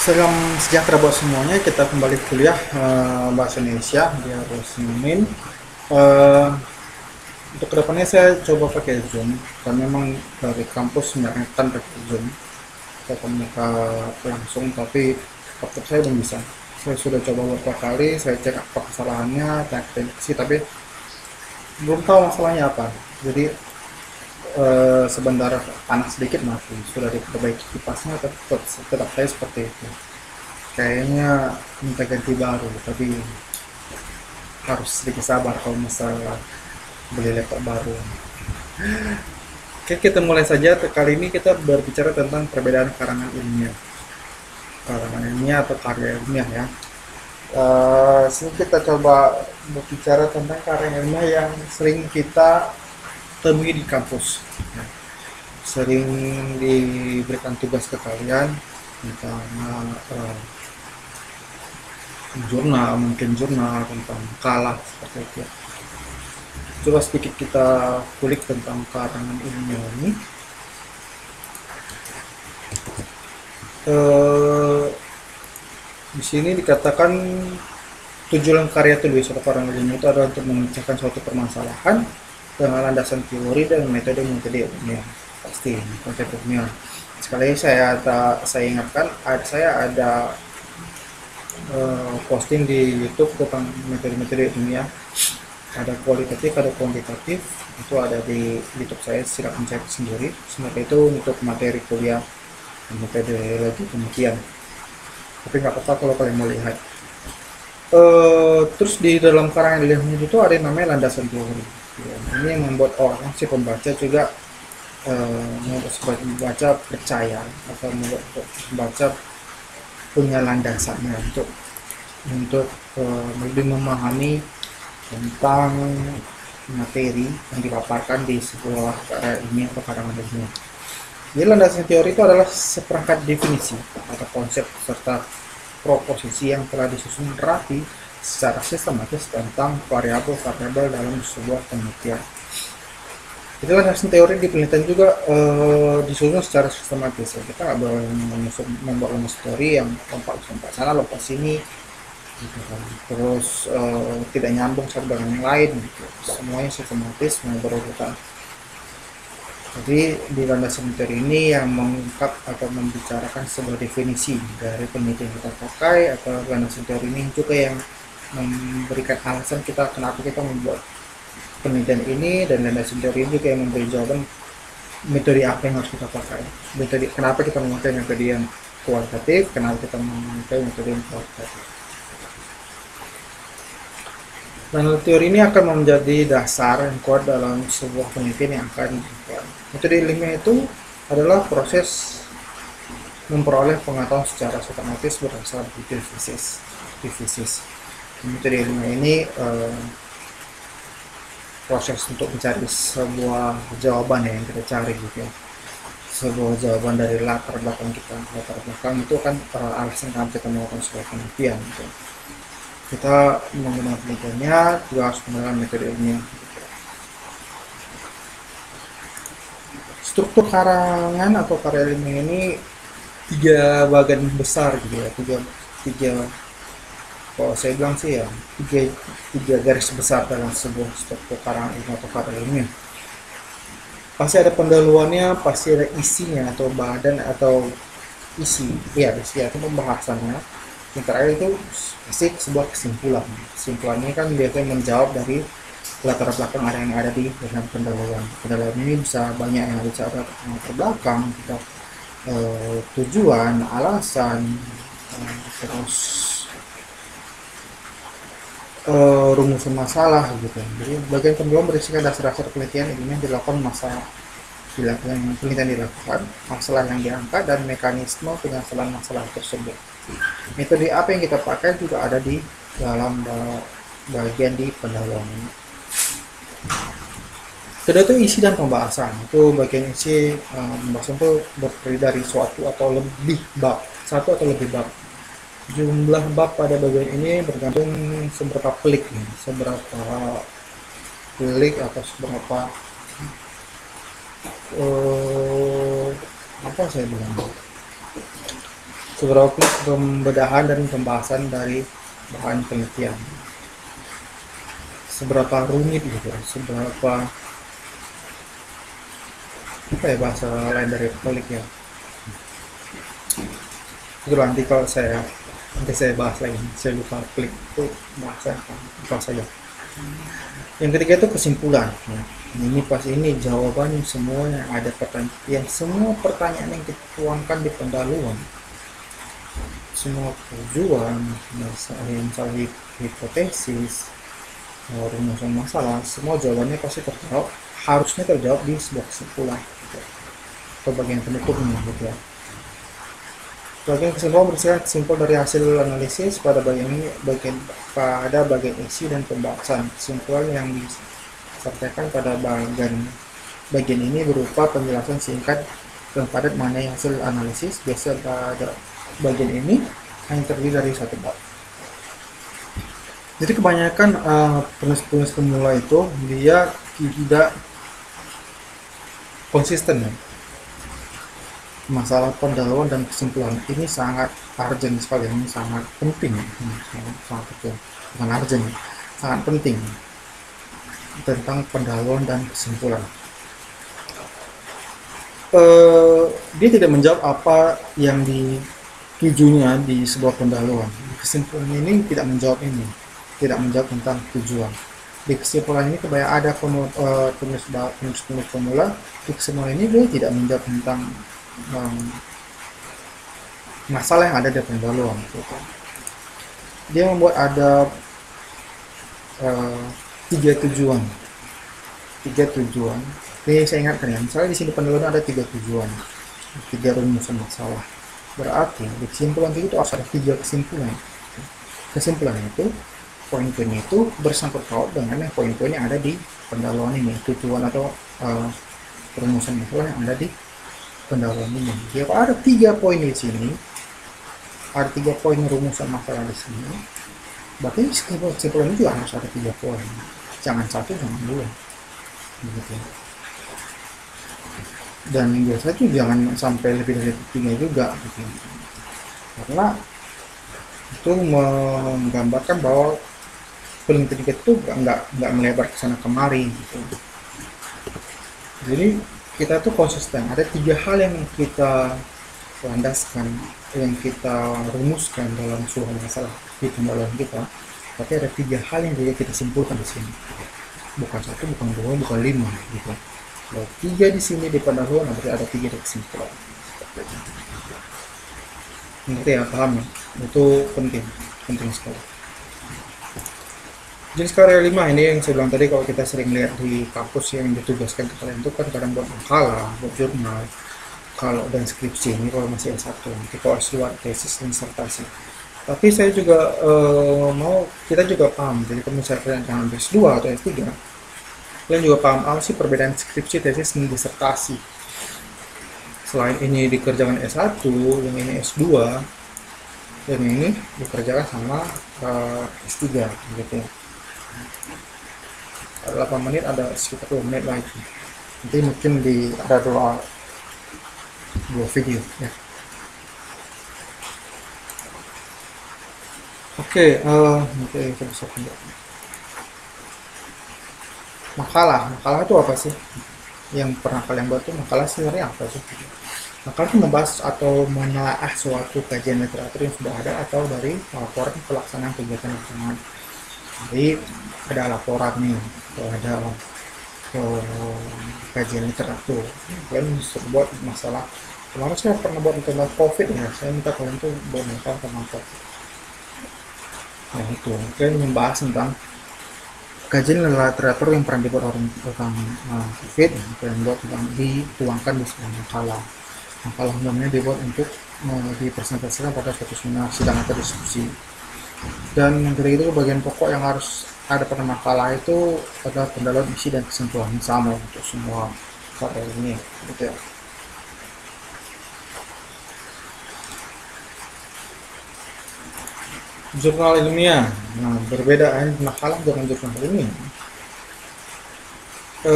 Salam sejahtera buat semuanya. Kita kembali kuliah bahasa Indonesia di harus Min. Eh, untuk kedepannya saya coba pakai Zoom. Dan memang dari kampus menyarankan pakai Zoom. Tatap muka langsung, tapi laptop saya belum bisa. Saya sudah coba beberapa kali. Saya cek apa kesalahannya, cek prediksi, tapi belum tahu masalahnya apa. Jadi sebentar panas sedikit mati. Sudah diperbaiki kipasnya, tetap saya seperti itu. Kayaknya minta ganti baru, tapi harus sedikit sabar kalau masalah beli laptop baru. Oke, kita mulai saja. Kali ini kita berbicara tentang perbedaan karangan ilmiah atau karya ilmiah ya. Sini kita coba berbicara tentang karya ilmiah yang sering kita temui di kampus. Sering diberikan tugas ke kalian, misalnya jurnal tentang kalah seperti itu. Coba sedikit kita kulik tentang karangan ilmiah ini. Eh, di sini dikatakan tujuan karya tulis atau karangan ilmiah itu adalah untuk memecahkan suatu permasalahan dengan landasan teori dan metode-metode ilmiah. Pasti konsep ilmiah. Sekali saya ingatkan, saya ada posting di YouTube tentang metode-metode ilmiah, ada kualitatif ada kuantitatif, itu ada di YouTube saya, silakan cek sendiri. Semoga itu untuk materi kuliah metode lagi kemudian, tapi nggak apa-apa kalau kalian mau lihat. Terus di dalam karangan ilmiah itu ada yang namanya landasan teori. Ini yang membuat orang si pembaca juga membuat pembaca percaya atau membuat pembaca punya landasannya untuk lebih memahami tentang materi yang dipaparkan di sebuah karya ilmiah atau karangan ilmiah. Jadi landasan teori itu adalah seperangkat definisi atau konsep serta proposisi yang telah disusun rapi secara sistematis tentang variabel-variabel dalam sebuah penelitian. Itu landasan teori di penelitian juga disusun secara sistematis. Kita nggak boleh membuat landasan teori yang lompat sana lompat sini gitu kan. Terus tidak nyambung satu dengan yang lain gitu. Semuanya sistematis, semuanya berurutan. Jadi di landasan teori ini yang mengungkap atau membicarakan sebuah definisi dari penelitian yang kita pakai, atau landasan teori ini juga yang memberikan alasan kita kenapa kita membuat penelitian ini, dan landasan teori ini juga yang memberi jawaban metode apa yang harus kita pakai. Kenapa kita memakai metode yang kualitatif, kenapa kita memakai metode yang kualitatif. Dan teori ini akan menjadi dasar yang kuat dalam sebuah penelitian yang akan dilakukan. Metode ilmiah itu adalah proses memperoleh pengetahuan secara sistematis berdasarkan hipotesis. Metode ilmiah ini proses untuk mencari sebuah jawaban yang kita cari gitu ya. Sebuah jawaban dari latar belakang kita. Latar belakang itu kan alasan kenapa kita melakukan sebuah penelitian gitu. Kita menggunakan penelitiannya juga harus menggunakan metode ilmiah. Struktur karangan atau karya ilmiah ini tiga bagian besar gitu ya, tiga kalau saya bilang sih ya tiga garis besar dalam sebuah struktur karangan ilmiah atau karya ilmiah. Pasti ada pendahuluannya, pasti ada isinya atau badan atau isi atau pembahasannya. Yang terakhir itu pasti sebuah kesimpulannya kan biasanya menjawab dari latar belakang yang ada di dalam pendahuluan ini. Bisa banyak yang bicara tentang latar belakang kita, tujuan, alasan, terus rumusan masalah gitu. Jadi bagian kedua berisikan dasar-dasar penelitian ini yang dilakukan penelitian dilakukan, masalah yang diangkat, dan mekanisme penyelesaian masalah tersebut. Metode apa yang kita pakai juga ada di dalam bagian di pendahuluan ini. Kedua itu isi dan pembahasan. Itu bagian isi, pembahasan itu terdiri dari satu atau lebih bab. Jumlah bab pada bagian ini bergantung seberapa pelik atau seberapa apa saya bilang, seberapa pembedahan dan pembahasan dari bahan penelitian, seberapa rumit gitu, seberapa apa ya bahasa lain dari pelik ya, itu nanti kalau nanti saya bahas lagi, saya lupa klik itu bahasa apa saja. Yang ketiga itu kesimpulan ya. Ini pas ini jawaban semua yang ada pertanyaan, yang semua pertanyaan yang dituangkan di pendahuluan, semua tujuan, misalnya hipotesis, rumusan masalah, semua jawabannya pasti terjawab, harusnya terjawab di sebuah kesimpulan atau bagian penutupnya gitu ya. Bagian kesimpulan bersifat simpel dari hasil analisis pada bagian isi dan pembahasan. Kesimpulan yang disampaikan pada bagian ini berupa penjelasan singkat dan padat mengenai hasil analisis. Biasa pada bagian ini hanya terdiri dari satu bab. Jadi kebanyakan penulis-penulis pemula itu dia tidak konsisten ya. Masalah pendahuluan dan kesimpulan ini sangat urgent sekali, ini sangat penting, sangat betul, bukan urgent, sangat penting tentang pendahuluan dan kesimpulan. Dia tidak menjawab apa yang ditujunya di sebuah pendahuluan. Kesimpulan ini tidak menjawab ini, tidak menjawab tentang tujuan. Di kesimpulan ini kebanyakan ada penulis pemula. Di kesimpulan ini dia tidak menjawab tentang masalah yang ada di pendahuluan. Dia membuat ada tiga tujuan. Ini saya ingatkan ya, misalnya di sini pendahuluan ada 3 tujuan, 3 rumusan masalah. Berarti di kesimpulan itu harus ada 3 kesimpulan. Kesimpulan itu, poin-poinnya itu bersangkut paut dengan poin-poin yang ada di pendahuluan ini, tujuan atau rumusan masalah yang ada di pendahuluan ini. Jadi kalau ada 3 poin di sini, ada 3 poin rumusan masalah di sini, berarti kesimpulan juga harus ada 3 poin. Jangan 1, jangan 2. Begitu. Dan biasanya itu jangan sampai lebih dari 3 juga, gitu. Karena itu menggambarkan bahwa penelitian itu nggak melebar ke sana kemari, gitu. Jadi kita tuh konsisten, ada 3 hal yang kita landaskan, yang kita rumuskan dalam suatu masalah di pendahuluan kita, tapi ada 3 hal yang juga kita simpulkan di sini, bukan 1, bukan 2, bukan 5 gitu. Kalau 3 di sini di pendahuluan, berarti ada 3 di kesimpulan. Ngerti ya, paham ya? Itu penting sekali. Jenis karya 5 ini yang saya bilang tadi, kalau kita sering lihat di kampus yang ditugaskan ke kalian itu kan kadang buat makalah, buat jurnal, kalau dan skripsi. Ini kalau masih S1, nanti kalau S2 tesis dan disertasi. Tapi saya juga kita juga paham, jadi kalau misalnya kalian jangan S2 atau S3, kalian juga paham apa sih perbedaan skripsi, tesis, dan disertasi. Selain ini dikerjakan S1, yang ini S2, dan ini dikerjakan sama S3 gitu ya. 8 menit, ada sekitar 2 menit lagi, nanti mungkin ada dua video ya. Oke, kita bisa lanjut. Makalah itu apa sih? Yang pernah kalian buat tuh makalah sebenarnya apa sih? Makalah itu membahas atau menelaah suatu kajian literatur yang sudah ada atau dari laporan pelaksanaan kegiatan lapangan. Jadi ada laporan nih, ada kajian literatur, kalian bisa buat masalah. Kemarin saya pernah buat tentang COVID ya, saya minta kalian tuh buat masalah tentang COVID. Nah itu, kalian membahas tentang kajian literatur yang pernah dibuat orang tentang COVID, kalian buat tentang dituangkan di sebuah makalah. Makalah namanya dibuat untuk dipresentasikan pada suatu seminar, sidang atau diskusi. Dan yang ketiga itu bagian pokok yang harus ada pada makalah itu adalah pendahuluan, isi, dan kesimpulan yang sama untuk semua karya ini gitu ya. Jurnal ilmiah, nah berbeda makalah dengan jurnal ilmiah.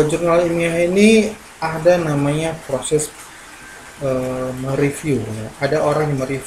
Jurnal ilmiah ini ada namanya proses mereview ya. Ada orang yang mereview